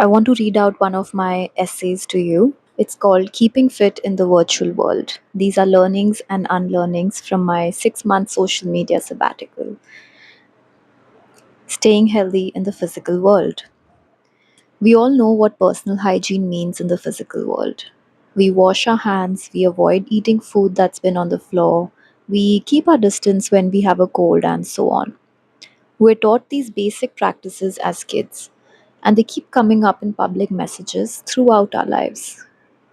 I want to read out one of my essays to you. It's called Keeping Fit in the Virtual World. These are learnings and unlearnings from my 6 month social media sabbatical. Staying healthy in the physical world. We all know what personal hygiene means in the physical world. We wash our hands, we avoid eating food that's been on the floor, we keep our distance when we have a cold, and so on. We're taught these basic practices as kids, and they keep coming up in public messages throughout our lives.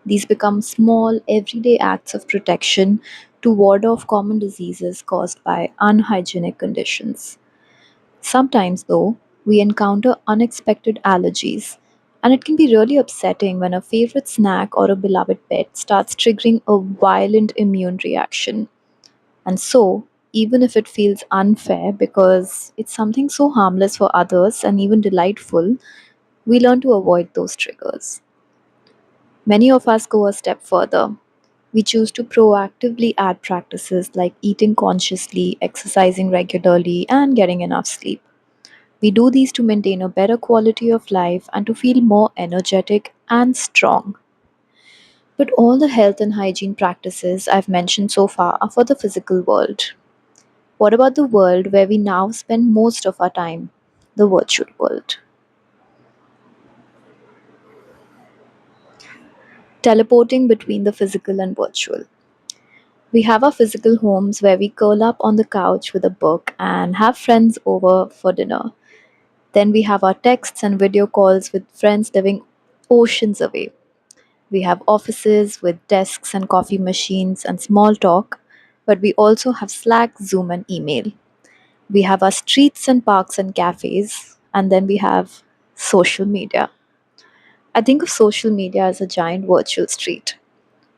These become small, everyday acts of protection to ward off common diseases caused by unhygienic conditions. Sometimes, though, we encounter unexpected allergies, and it can be really upsetting when a favorite snack or a beloved pet starts triggering a violent immune reaction. And so, even if it feels unfair because it's something so harmless for others and even delightful, we learn to avoid those triggers. Many of us go a step further. We choose to proactively add practices like eating consciously, exercising regularly, and getting enough sleep. We do these to maintain a better quality of life and to feel more energetic and strong. But all the health and hygiene practices I've mentioned so far are for the physical world. What about the world where we now spend most of our time? The virtual world. Teleporting between the physical and virtual. We have our physical homes where we curl up on the couch with a book and have friends over for dinner. Then we have our texts and video calls with friends living oceans away. We have offices with desks and coffee machines and small talk, but we also have Slack, Zoom, and email. We have our streets and parks and cafes, and then we have social media. I think of social media as a giant virtual street,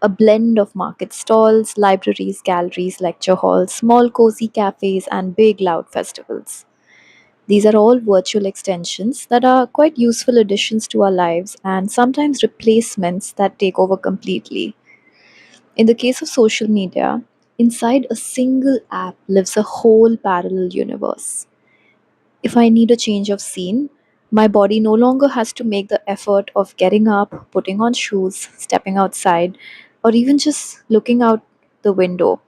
a blend of market stalls, libraries, galleries, lecture halls, small cozy cafes, and big loud festivals. These are all virtual extensions that are quite useful additions to our lives and sometimes replacements that take over completely. In the case of social media, inside a single app lives a whole parallel universe. If I need a change of scene, my body no longer has to make the effort of getting up, putting on shoes, stepping outside, or even just looking out the window.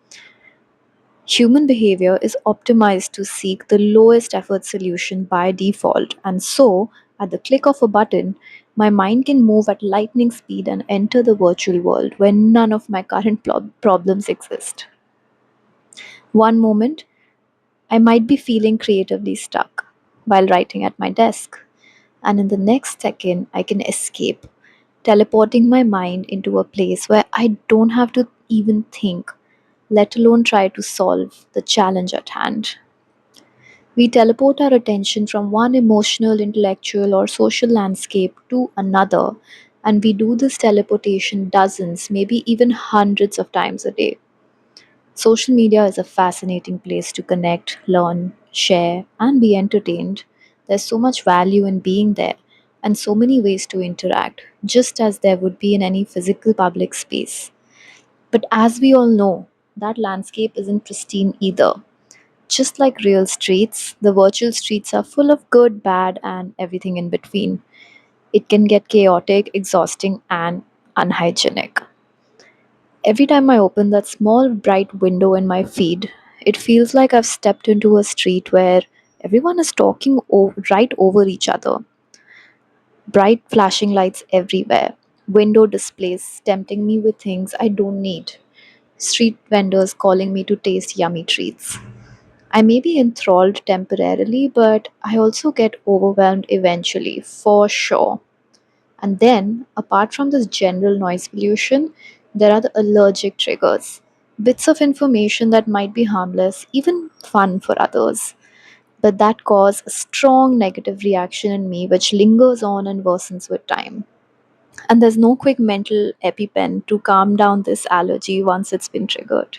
Human behavior is optimized to seek the lowest effort solution by default, and so, at the click of a button, my mind can move at lightning speed and enter the virtual world where none of my current problems exist. One moment, I might be feeling creatively stuck while writing at my desk, and in the next second, I can escape, teleporting my mind into a place where I don't have to even think, let alone try to solve the challenge at hand. We teleport our attention from one emotional, intellectual, or social landscape to another, and we do this teleportation dozens, maybe even hundreds of times a day. Social media is a fascinating place to connect, learn, share, and be entertained. There's so much value in being there, and so many ways to interact, just as there would be in any physical public space. But as we all know, that landscape isn't pristine either. Just like real streets, the virtual streets are full of good, bad, and everything in between. It can get chaotic, exhausting, and unhygienic. Every time I open that small bright window in my feed, it feels like I've stepped into a street where everyone is talking right over each other. Bright flashing lights everywhere, window displays tempting me with things I don't need, street vendors calling me to taste yummy treats. I may be enthralled temporarily, but I also get overwhelmed eventually, for sure. And then, apart from this general noise pollution, there are the allergic triggers. Bits of information that might be harmless, even fun for others, but that cause a strong negative reaction in me which lingers on and worsens with time. And there's no quick mental EpiPen to calm down this allergy once it's been triggered.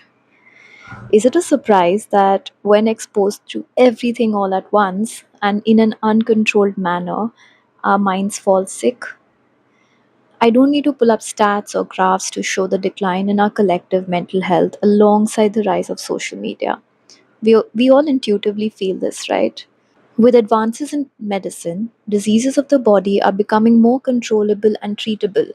Is it a surprise that when exposed to everything all at once and in an uncontrolled manner, our minds fall sick? I don't need to pull up stats or graphs to show the decline in our collective mental health alongside the rise of social media. We all intuitively feel this, right? With advances in medicine, diseases of the body are becoming more controllable and treatable.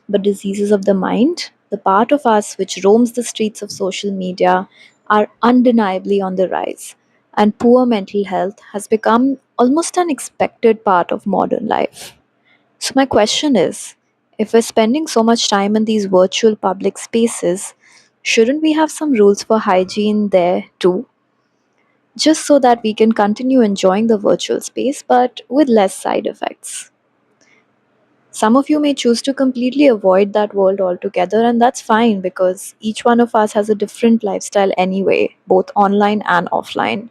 But diseases of the mind, the part of us which roams the streets of social media, are undeniably on the rise. And poor mental health has become almost an expected part of modern life. So, my question is, if we're spending so much time in these virtual public spaces, shouldn't we have some rules for hygiene there too? Just so that we can continue enjoying the virtual space but with less side effects. Some of you may choose to completely avoid that world altogether, and that's fine because each one of us has a different lifestyle anyway, both online and offline.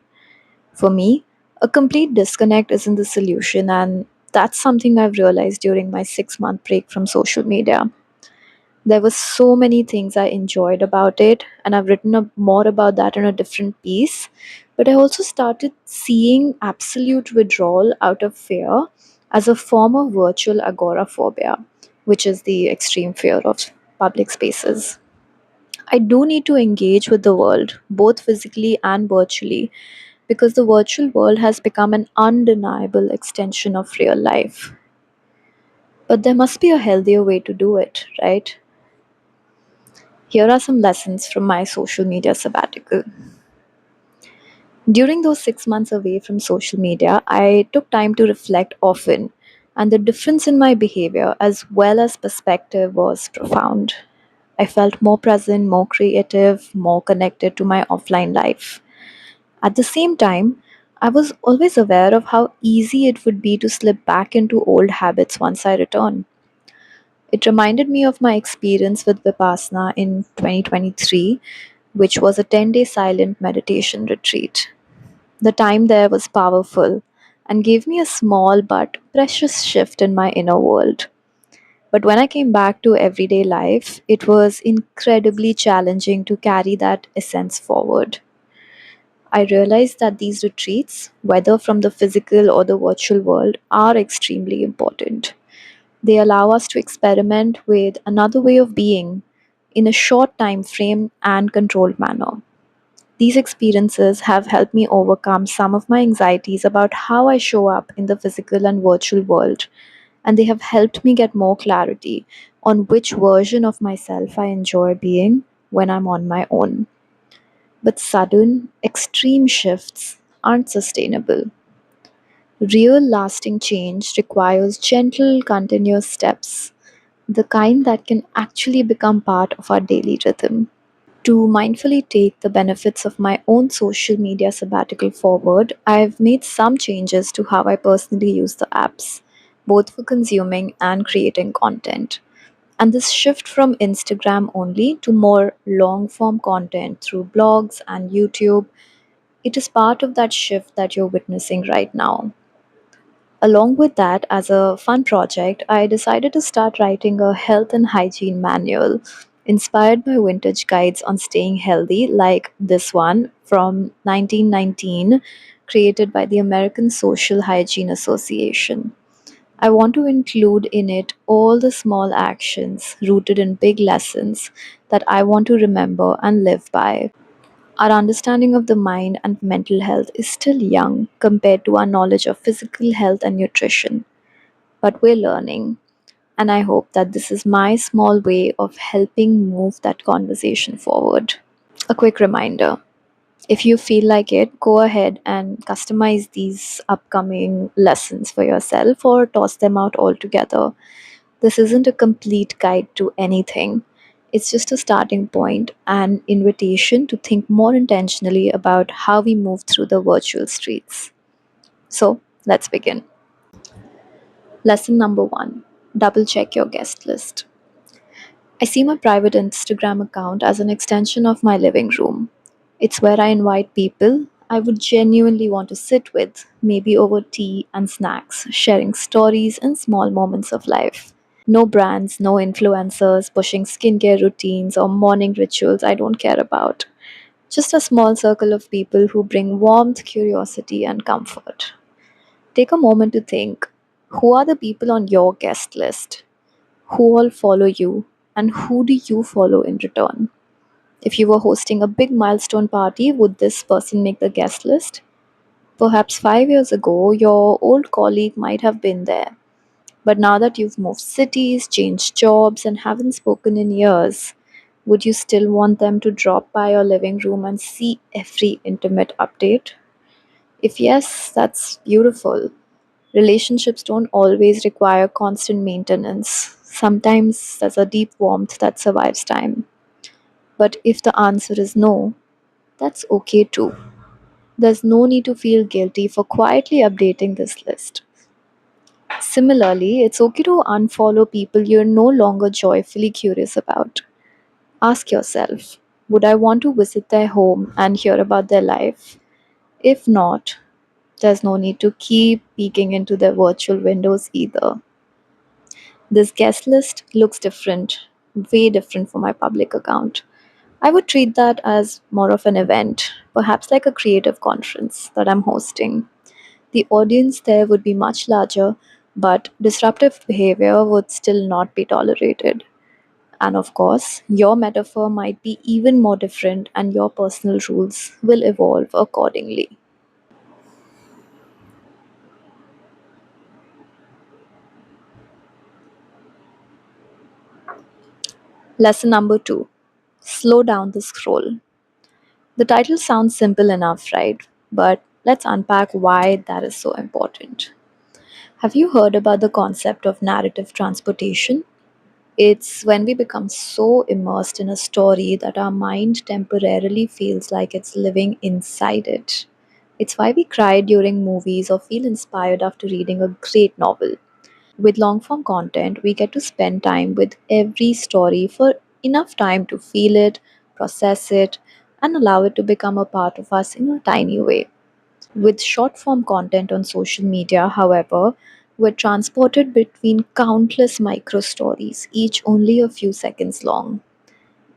For me, a complete disconnect isn't the solution, and that's something I've realized during my 6 month break from social media. There were so many things I enjoyed about it, and I've written more about that in a different piece. But I also started seeing absolute withdrawal out of fear as a form of virtual agoraphobia, which is the extreme fear of public spaces. I do need to engage with the world, both physically and virtually, because the virtual world has become an undeniable extension of real life. But there must be a healthier way to do it, right? Here are some lessons from my social media sabbatical. During those 6 months away from social media, I took time to reflect often, and the difference in my behavior as well as perspective was profound. I felt more present, more creative, more connected to my offline life. At the same time, I was always aware of how easy it would be to slip back into old habits once I returned. It reminded me of my experience with Vipassana in 2023, which was a 10-day silent meditation retreat. The time there was powerful and gave me a small but precious shift in my inner world. But when I came back to everyday life, it was incredibly challenging to carry that essence forward. I realized that these retreats, whether from the physical or the virtual world, are extremely important. They allow us to experiment with another way of being in a short time frame and controlled manner. These experiences have helped me overcome some of my anxieties about how I show up in the physical and virtual world, and they have helped me get more clarity on which version of myself I enjoy being when I'm on my own. But sudden, extreme shifts aren't sustainable. Real lasting change requires gentle, continuous steps, the kind that can actually become part of our daily rhythm. To mindfully take the benefits of my own social media sabbatical forward, I've made some changes to how I personally use the apps, both for consuming and creating content. And this shift from Instagram only to more long form content through blogs and YouTube, it is part of that shift that you're witnessing right now. Along with that, as a fun project, I decided to start writing a health and hygiene manual inspired by vintage guides on staying healthy, like this one from 1919, created by the American Social Hygiene Association. I want to include in it all the small actions rooted in big lessons that I want to remember and live by. Our understanding of the mind and mental health is still young compared to our knowledge of physical health and nutrition, but we're learning. And I hope that this is my small way of helping move that conversation forward. A quick reminder, if you feel like it, go ahead and customize these upcoming lessons for yourself or toss them out altogether. This isn't a complete guide to anything. It's just a starting point and invitation to think more intentionally about how we move through the virtual streets. So, let's begin. Lesson number one, double check your guest list. I see my private Instagram account as an extension of my living room. It's where I invite people I would genuinely want to sit with, maybe over tea and snacks, sharing stories and small moments of life. No brands, no influencers pushing skincare routines or morning rituals I don't care about. Just a small circle of people who bring warmth, curiosity, and comfort. Take a moment to think, who are the people on your guest list? Who all follow you? And who do you follow in return? If you were hosting a big milestone party, would this person make the guest list? Perhaps 5 years ago, your old colleague might have been there. But now that you've moved cities, changed jobs, and haven't spoken in years, would you still want them to drop by your living room and see every intimate update? If yes, that's beautiful. Relationships don't always require constant maintenance. Sometimes there's a deep warmth that survives time. But if the answer is no, that's okay too. There's no need to feel guilty for quietly updating this list. Similarly, it's okay to unfollow people you're no longer joyfully curious about. Ask yourself, would I want to visit their home and hear about their life? If not, there's no need to keep peeking into their virtual windows either. This guest list looks different, way different from my public account. I would treat that as more of an event, perhaps like a creative conference that I'm hosting. The audience there would be much larger, but disruptive behavior would still not be tolerated. And of course, your metaphor might be even more different, and your personal rules will evolve accordingly. Lesson number two: slow down the scroll. The title sounds simple enough, right? But let's unpack why that is so important. Have you heard about the concept of narrative transportation? It's when we become so immersed in a story that our mind temporarily feels like it's living inside it. It's why we cry during movies or feel inspired after reading a great novel. With long form content, we get to spend time with every story for enough time to feel it, process it, and allow it to become a part of us in a tiny way. With short form content on social media, however, we're transported between countless micro stories, each only a few seconds long.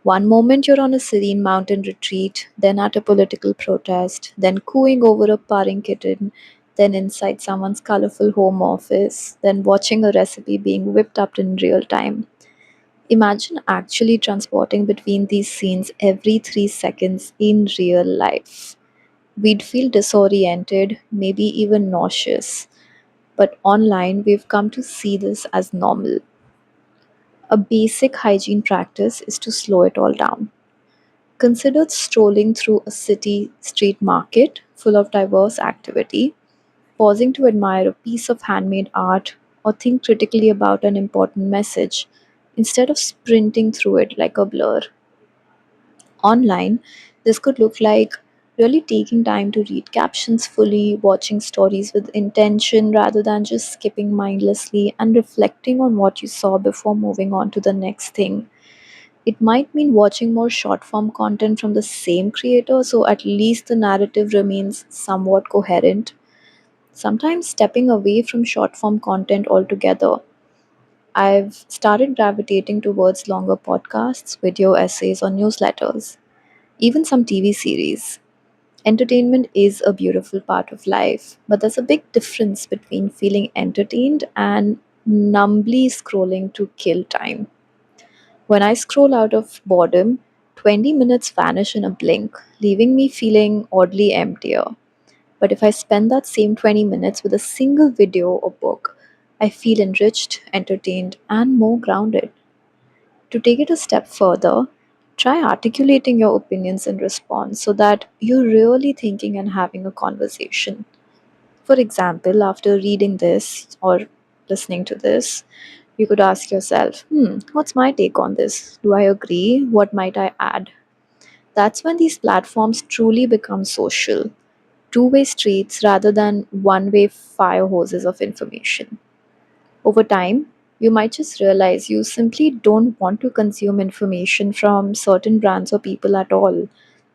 One moment you're on a serene mountain retreat, then at a political protest, then cooing over a purring kitten, then inside someone's colorful home office, then watching a recipe being whipped up in real time. Imagine actually transporting between these scenes every 3 seconds in real life. We'd feel disoriented, maybe even nauseous. But online, we've come to see this as normal. A basic hygiene practice is to slow it all down. Consider strolling through a city street market full of diverse activity, pausing to admire a piece of handmade art or think critically about an important message instead of sprinting through it like a blur. Online, this could look like really taking time to read captions fully, watching stories with intention rather than just skipping mindlessly, and reflecting on what you saw before moving on to the next thing. It might mean watching more short form content from the same creator so at least the narrative remains somewhat coherent. Sometimes stepping away from short form content altogether. I've started gravitating towards longer podcasts, video essays, or newsletters, even some TV series. Entertainment is a beautiful part of life, but there's a big difference between feeling entertained and numbly scrolling to kill time. When I scroll out of boredom, 20 minutes vanish in a blink, leaving me feeling oddly emptier. But if I spend that same 20 minutes with a single video or book, I feel enriched, entertained, and more grounded. To take it a step further, try articulating your opinions in response so that you're really thinking and having a conversation. For example, after reading this or listening to this, you could ask yourself, what's my take on this? Do I agree? What might I add? That's when these platforms truly become social, two-way streets rather than one-way fire hoses of information. Over time, you might just realize you simply don't want to consume information from certain brands or people at all.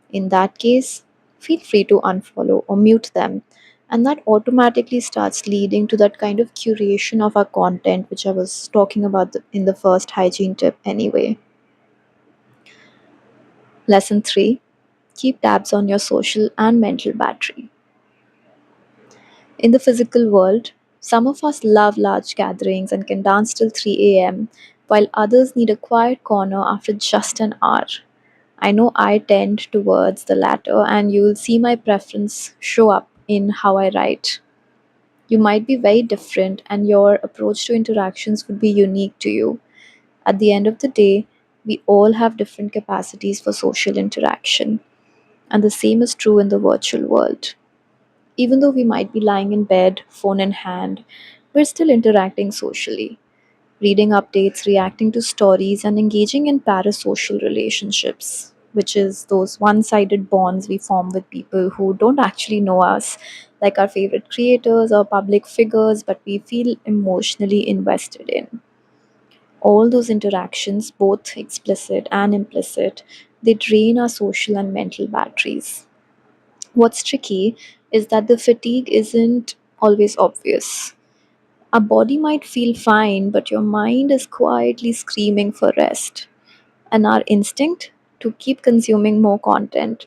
In that case, feel free to unfollow or mute them. And that automatically starts leading to that kind of curation of our content, which I was talking about in the first hygiene tip anyway. Lesson three: keep tabs on your social and mental battery. In the physical world, some of us love large gatherings and can dance till 3 a.m., while others need a quiet corner after just an hour. I know I tend towards the latter, and you'll see my preference show up in how I write. You might be very different, and your approach to interactions would be unique to you. At the end of the day, we all have different capacities for social interaction, and the same is true in the virtual world. Even though we might be lying in bed, phone in hand, we're still interacting socially, reading updates, reacting to stories, and engaging in parasocial relationships, which is those one sided bonds we form with people who don't actually know us, like our favorite creators or public figures, but we feel emotionally invested in. All those interactions, both explicit and implicit, they drain our social and mental batteries. What's tricky is that the fatigue isn't always obvious. Our body might feel fine, but your mind is quietly screaming for rest. And our instinct to keep consuming more content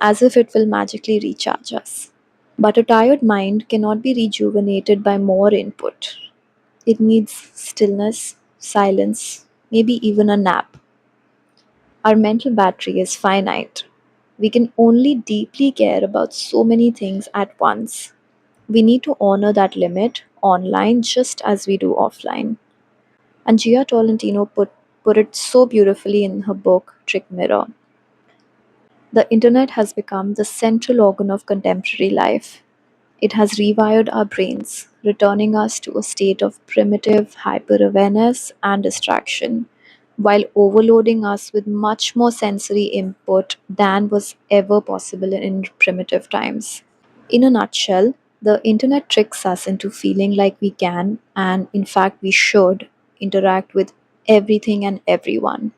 as if it will magically recharge us. But a tired mind cannot be rejuvenated by more input. It needs stillness, silence, maybe even a nap. Our mental battery is finite. We can only deeply care about so many things at once. We need to honor that limit online just as we do offline. And Gia Tolentino put it so beautifully in her book Trick Mirror. The internet has become the central organ of contemporary life. It has rewired our brains, returning us to a state of primitive hyper awareness and distraction, while overloading us with much more sensory input than was ever possible in primitive times. In a nutshell, the internet tricks us into feeling like we can, and in fact, we should, interact with everything and everyone.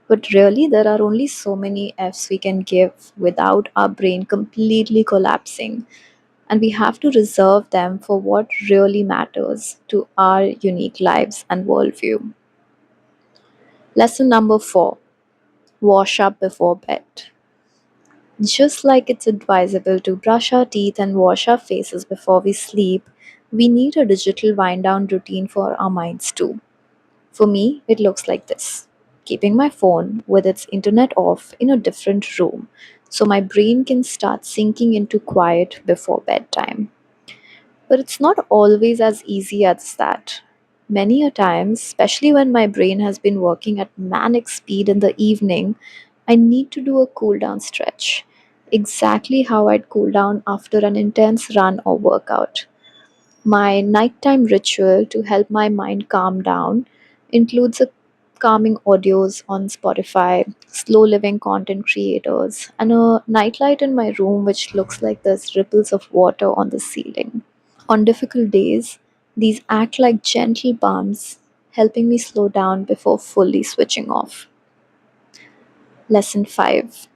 But really, there are only so many F's we can give without our brain completely collapsing, and we have to reserve them for what really matters to our unique lives and worldview. Lesson number 4: wash up before bed. Just like it's advisable to brush our teeth and wash our faces before we sleep, we need a digital wind down routine for our minds too. For me, it looks like this: keeping my phone with its internet off in a different room so my brain can start sinking into quiet before bedtime. But it's not always as easy as that. Many a times, especially when my brain has been working at manic speed in the evening, I need to do a cool down stretch. Exactly how I'd cool down after an intense run or workout. My nighttime ritual to help my mind calm down includes a calming audios on Spotify, slow living content creators, and a nightlight in my room which looks like there's ripples of water on the ceiling. On difficult days, these act like gentle balms, helping me slow down before fully switching off. Lesson 5: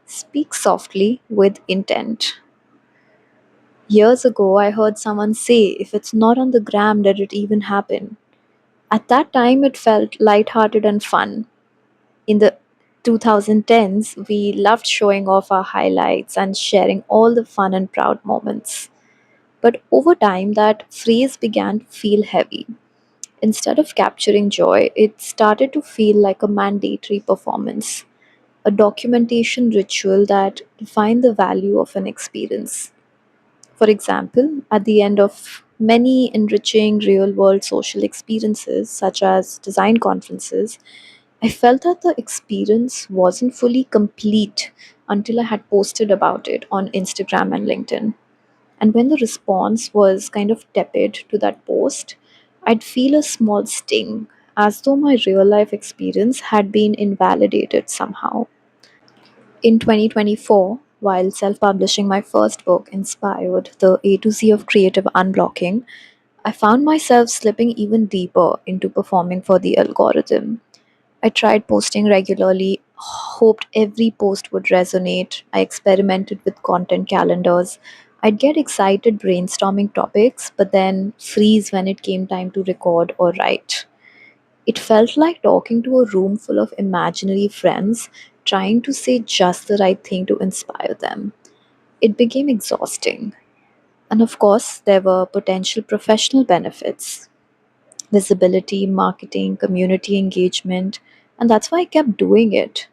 speak softly with intent. Years ago, I heard someone say, if it's not on the gram, did it even happen? At that time, it felt lighthearted and fun. In the 2010s, we loved showing off our highlights and sharing all the fun and proud moments. But over time, that phrase began to feel heavy. Instead of capturing joy, it started to feel like a mandatory performance, a documentation ritual that defined the value of an experience. For example, at the end of many enriching real world social experiences, such as design conferences, I felt that the experience wasn't fully complete until I had posted about it on Instagram and LinkedIn. And when the response was kind of tepid to that post, I'd feel a small sting, as though my real life experience had been invalidated somehow. In 2024, while self publishing my first book, Inspired, The A to Z of Creative Unblocking, I found myself slipping even deeper into performing for the algorithm. I tried posting regularly, hoped every post would resonate. I experimented with content calendars. I'd get excited brainstorming topics, but then freeze when it came time to record or write. It felt like talking to a room full of imaginary friends, trying to say just the right thing to inspire them. It became exhausting. And of course, there were potential professional benefits: visibility, marketing, community engagement, and that's why I kept doing it.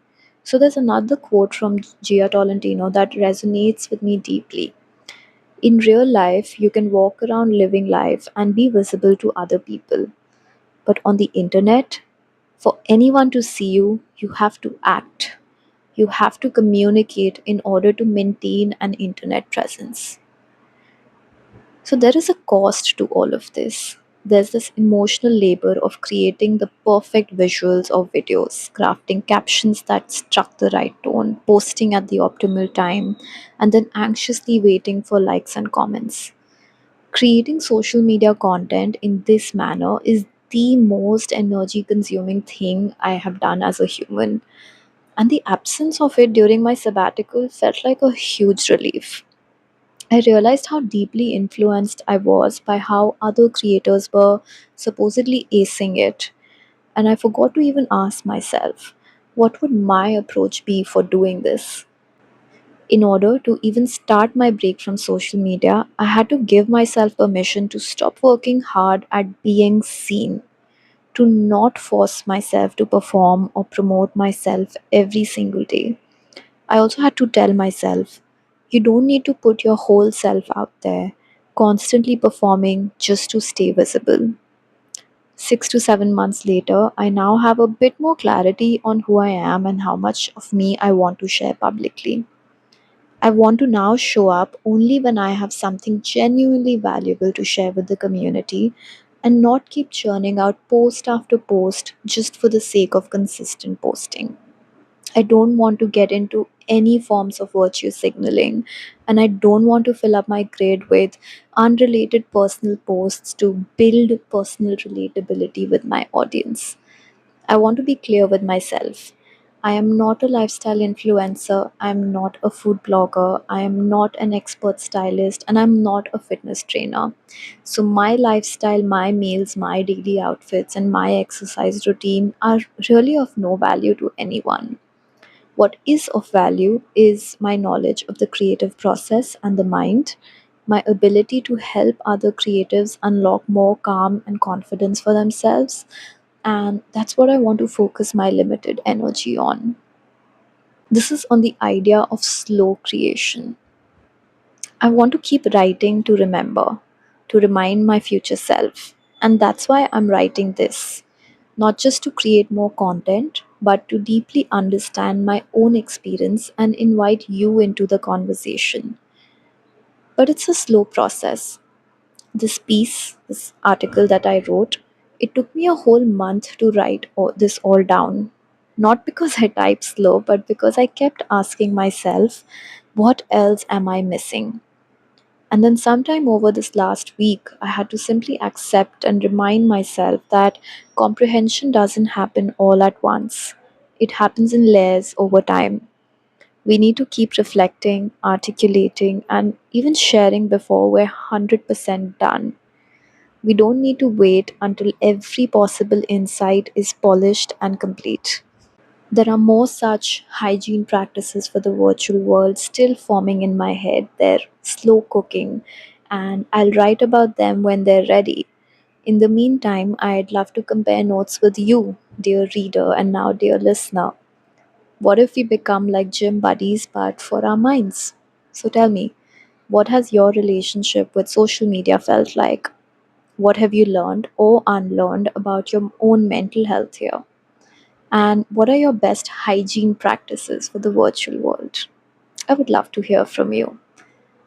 So there's another quote from Gia Tolentino that resonates with me deeply. In real life, you can walk around living life and be visible to other people. But on the internet, for anyone to see you, you have to act. You have to communicate in order to maintain an internet presence. So there is a cost to all of this. There's this emotional labor of creating the perfect visuals or videos, crafting captions that struck the right tone, posting at the optimal time, and then anxiously waiting for likes and comments. Creating social media content in this manner is the most energy consuming thing I have done as a human. And the absence of it during my sabbatical felt like a huge relief. I realized how deeply influenced I was by how other creators were supposedly acing it, and I forgot to even ask myself, what would my approach be for doing this? In order to even start my break from social media, I had to give myself permission to stop working hard at being seen, to not force myself to perform or promote myself every single day. I also had to tell myself, you don't need to put your whole self out there, constantly performing just to stay visible. 6 to 7 months later, I now have a bit more clarity on who I am and how much of me I want to share publicly. I want to now show up only when I have something genuinely valuable to share with the community and not keep churning out post after post just for the sake of consistent posting. I don't want to get into any forms of virtue signaling, and I don't want to fill up my grid with unrelated personal posts to build personal relatability with my audience. I want to be clear with myself. I am not a lifestyle influencer. I am not a food blogger. I am not an expert stylist. And I'm not a fitness trainer. So, my lifestyle, my meals, my daily outfits, and my exercise routine are really of no value to anyone. What is of value is my knowledge of the creative process and the mind, my ability to help other creatives unlock more calm and confidence for themselves. And that's what I want to focus my limited energy on. This is on the idea of slow creation. I want to keep writing to remember, to remind my future self. And that's why I'm writing this. Not just to create more content, but to deeply understand my own experience and invite you into the conversation. But it's a slow process. This article that I wrote, it took me a whole month to write this all down. Not because I type slow, but because I kept asking myself, what else am I missing? And then, sometime over this last week, I had to simply accept and remind myself that comprehension doesn't happen all at once. It happens in layers over time. We need to keep reflecting, articulating, and even sharing before we're 100% done. We don't need to wait until every possible insight is polished and complete. There are more such hygiene practices for the virtual world still forming in my head. They're slow cooking, and I'll write about them when they're ready. In the meantime, I'd love to compare notes with you, dear reader, and now dear listener. What if we become like gym buddies but for our minds? So tell me, what has your relationship with social media felt like? What have you learned or unlearned about your own mental health here? And what are your best hygiene practices for the virtual world? I would love to hear from you.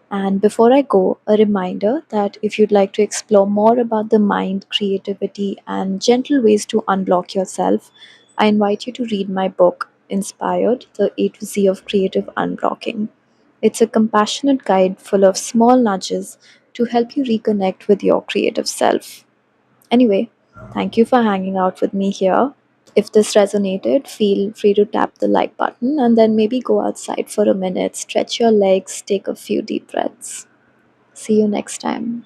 And before I go, a reminder that if you'd like to explore more about the mind, creativity, and gentle ways to unblock yourself, I invite you to read my book, Inspired: The A to Z of Creative Unblocking. It's a compassionate guide full of small nudges to help you reconnect with your creative self. Anyway, thank you for hanging out with me here. If this resonated, feel free to tap the like button and then maybe go outside for a minute, stretch your legs, take a few deep breaths. See you next time.